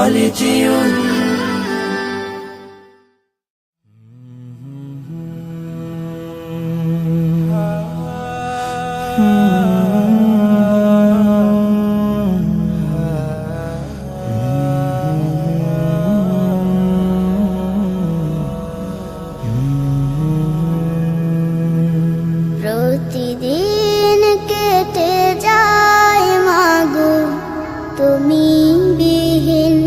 কলেজিয়ন। প্রতিদিন কেটে যায় মাগো তুমি বিহীন,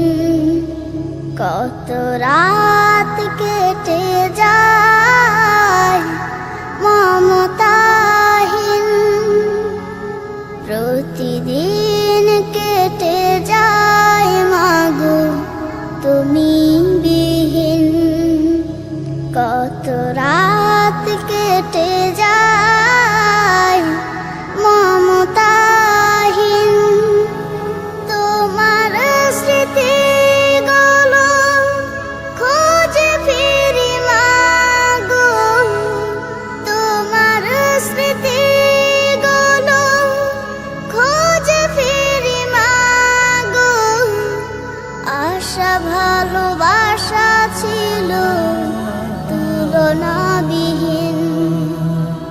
কত রাত কেটে যায় মমতাহীন। প্রতিদিন কেটে যায় মাগো তুমি বিহীন, কত রাত কেটে যায় মমতাহীন। তোমার স্মৃতিগুলো খোঁজে ফিরি মাগো, তোমার স্মৃতিগুলো খোঁজে ফিরি মাগো। আশা ভালোবাসা ছিল তুলনাবিহীন,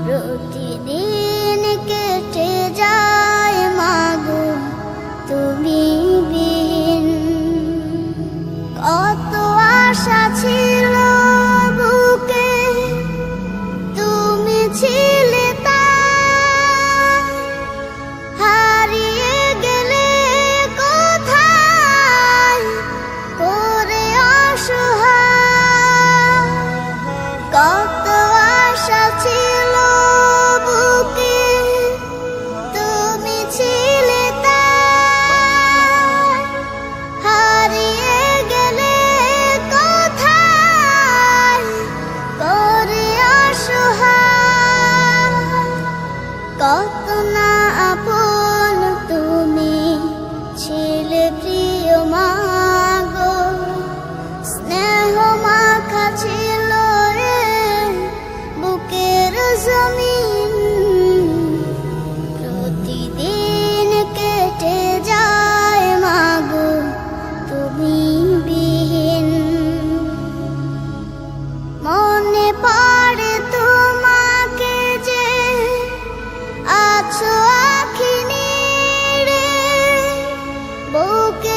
প্রতিদিন কেটে যায় মাগো তুমি বিহীন। কত আশা ছিল বুকে, তুমি ছিলে তা, হারিয়ে গেলে কোথায় করে অসহায়। কত আশা ছিল বুকে, তুমি ছিলে তা, হারিয়ে গেলে কোথায় করে অসহায়। কত না আপন তুমি ছিলে প্রিয় মাগো, স্নেহ মাখা ছিল রে বুকের জমিন। প্রতিদিন কেটে যায় মাগো তুমি বিহীন, মনে পড়ে তোমাকে যে আছো আখি নিড়ে, বুকে